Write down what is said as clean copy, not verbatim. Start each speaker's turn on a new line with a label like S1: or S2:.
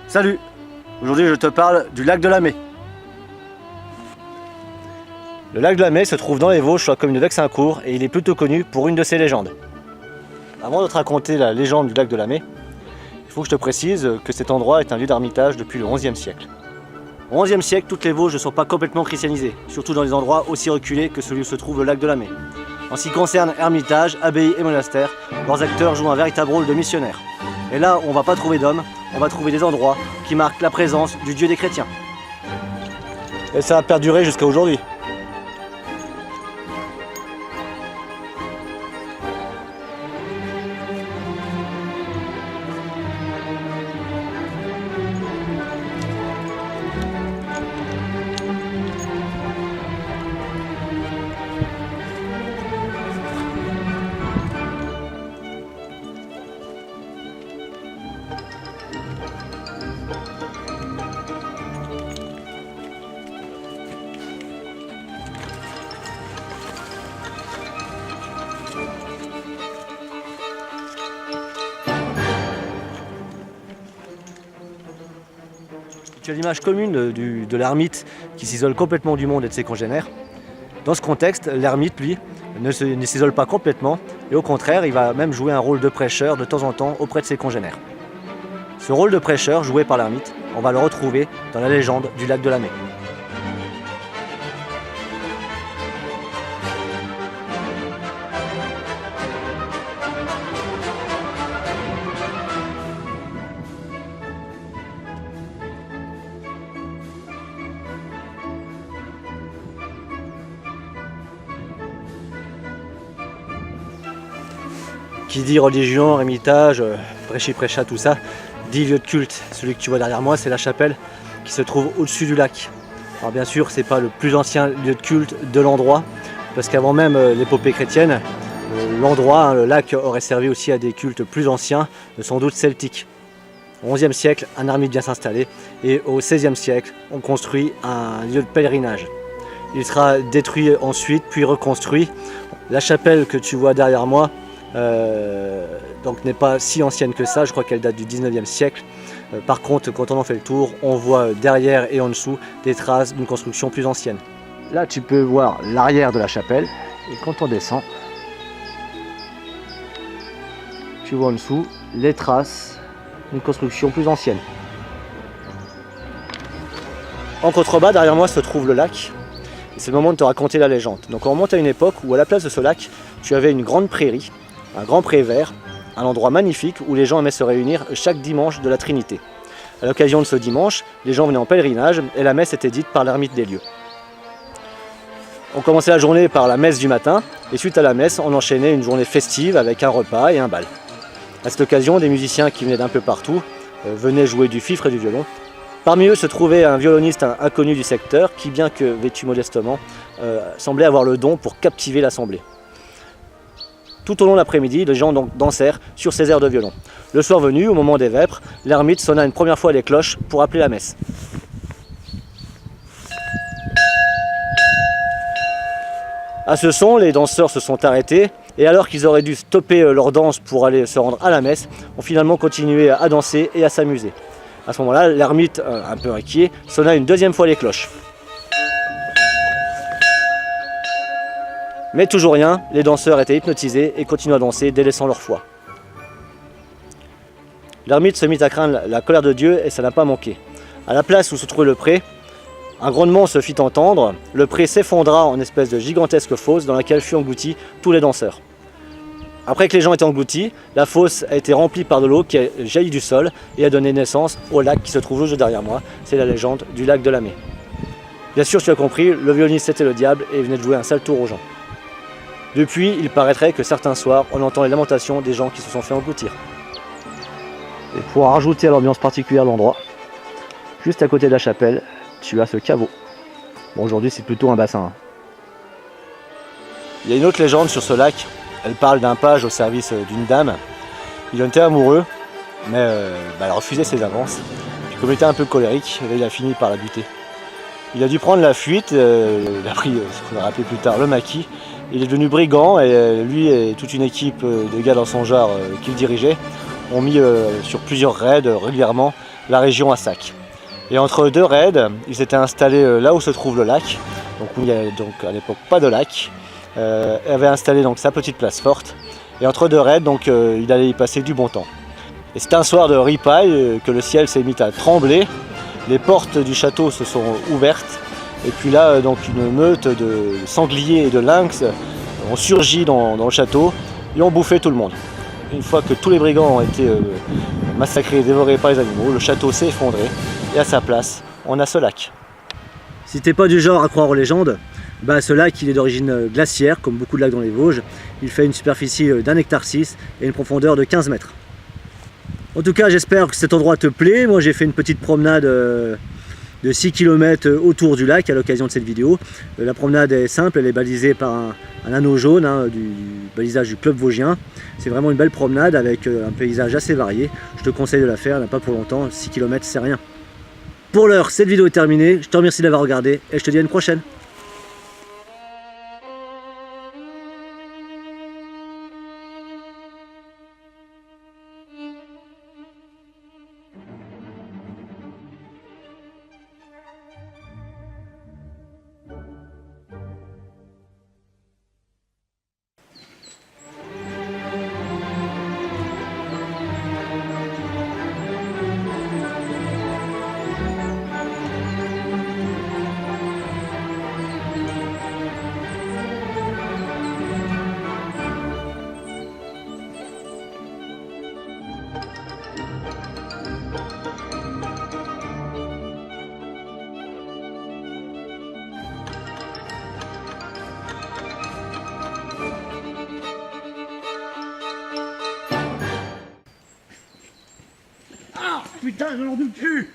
S1: Salut! Aujourd'hui je te parle du lac de la Mai. Le lac de la Mai se trouve dans les Vosges sur la commune de Vexincourt et il est plutôt connu pour une de ses légendes. Avant de te raconter la légende du lac de la Mai, il faut que je te précise que cet endroit est un lieu d'ermitage depuis le XIe siècle. Au XIe siècle, toutes les Vosges ne sont pas complètement christianisées, surtout dans des endroits aussi reculés que celui où se trouve le lac de la Mai. En ce qui concerne ermitage, abbaye et monastère, leurs acteurs jouent un véritable rôle de missionnaires. Et là où on ne va pas trouver d'hommes, on va trouver des endroits qui marquent la présence du Dieu des chrétiens. Et ça a perduré jusqu'à aujourd'hui. Tu as l'image commune de l'ermite qui s'isole complètement du monde et de ses congénères. Dans ce contexte, l'ermite, lui, ne s'isole pas complètement et au contraire, il va même jouer un rôle de prêcheur de temps en temps auprès de ses congénères. Ce rôle de prêcheur joué par l'ermite, on va le retrouver dans la légende du lac de la Mai. Qui dit religion, ermitage, prêcha, tout ça, dit lieu de culte. Celui que tu vois derrière moi, c'est la chapelle qui se trouve au-dessus du lac. Alors bien sûr, c'est pas le plus ancien lieu de culte de l'endroit, parce qu'avant même l'épopée chrétienne, l'endroit, le lac, aurait servi aussi à des cultes plus anciens, sans doute celtiques. Au XIe siècle, un ermite vient s'installer, et au XVIe siècle, on construit un lieu de pèlerinage. Il sera détruit ensuite, puis reconstruit. La chapelle que tu vois derrière moi, donc n'est pas si ancienne que ça, je crois qu'elle date du 19e siècle. Par contre, quand on en fait le tour, on voit derrière et en dessous des traces d'une construction plus ancienne. Là, tu peux voir l'arrière de la chapelle, et quand on descend, tu vois en dessous les traces d'une construction plus ancienne. En contrebas, derrière moi, se trouve le lac. C'est le moment de te raconter la légende. Donc on remonte à une époque où à la place de ce lac, tu avais une grande prairie, un grand pré vert, un endroit magnifique où les gens aimaient se réunir chaque dimanche de la Trinité. À l'occasion de ce dimanche, les gens venaient en pèlerinage et la messe était dite par l'ermite des lieux. On commençait la journée par la messe du matin et suite à la messe, on enchaînait une journée festive avec un repas et un bal. À cette occasion, des musiciens qui venaient d'un peu partout venaient jouer du fifre et du violon. Parmi eux se trouvait un violoniste inconnu du secteur qui, bien que vêtu modestement, semblait avoir le don pour captiver l'assemblée. Tout au long de l'après-midi, les gens dansèrent sur ces airs de violon. Le soir venu, au moment des vêpres, l'ermite sonna une première fois les cloches pour appeler la messe. À ce son, les danseurs se sont arrêtés et alors qu'ils auraient dû stopper leur danse pour aller se rendre à la messe, ont finalement continué à danser et à s'amuser. À ce moment-là, l'ermite, un peu inquiet, sonna une deuxième fois les cloches. Mais toujours rien, les danseurs étaient hypnotisés et continuaient à danser, délaissant leur foi. L'ermite se mit à craindre la colère de Dieu et ça n'a pas manqué. À la place où se trouvait le pré, un grondement se fit entendre, le pré s'effondra en espèce de gigantesque fosse dans laquelle furent engloutis tous les danseurs. Après que les gens étaient engloutis, la fosse a été remplie par de l'eau qui a jailli du sol et a donné naissance au lac qui se trouve juste derrière moi. C'est la légende du lac de la Mai. Bien sûr, tu as compris, le violoniste c'était le diable et il venait de jouer un sale tour aux gens. Depuis, il paraîtrait que certains soirs, on entend les lamentations des gens qui se sont fait engloutir. Et pour rajouter à l'ambiance particulière de l'endroit, juste à côté de la chapelle, tu as ce caveau. Bon, aujourd'hui, c'est plutôt un bassin. Il y a une autre légende sur ce lac. Elle parle d'un page au service d'une dame. Il en était amoureux, mais elle refusait ses avances. Puis comme il était un peu colérique, il a fini par la buter. Il a dû prendre la fuite, il a pris ce qu'on a rappelé plus tard le maquis. Il est devenu brigand et lui et toute une équipe de gars dans son genre qu'il dirigeait ont mis sur plusieurs raids régulièrement la région à sac. Et entre deux raids, ils étaient installés là où se trouve le lac, donc où il n'y avait donc à l'époque pas de lac. Avait installé donc sa petite place forte. Et entre deux raids, donc il allait y passer du bon temps. Et c'était un soir de ripaille que le ciel s'est mis à trembler. Les portes du château se sont ouvertes. Et puis là, donc une meute de sangliers et de lynx ont surgi dans le château et ont bouffé tout le monde. Une fois que tous les brigands ont été massacrés et dévorés par les animaux, le château s'est effondré et à sa place, on a ce lac. Si t'es pas du genre à croire aux légendes, bah ce lac il est d'origine glaciaire, comme beaucoup de lacs dans les Vosges. Il fait une superficie d'1,6 hectare et une profondeur de 15 mètres. En tout cas, j'espère que cet endroit te plaît. Moi, j'ai fait une petite promenade de 6 km autour du lac à l'occasion de cette vidéo. La promenade est simple, elle est balisée par un anneau jaune du balisage du club vosgien. C'est vraiment une belle promenade avec un paysage assez varié. Je te conseille de la faire, elle n'a pas pour longtemps, 6 km c'est rien. Pour l'heure, cette vidéo est terminée. Je te remercie d'avoir regardé et je te dis à une prochaine.
S2: Putain, je n'en doute plus.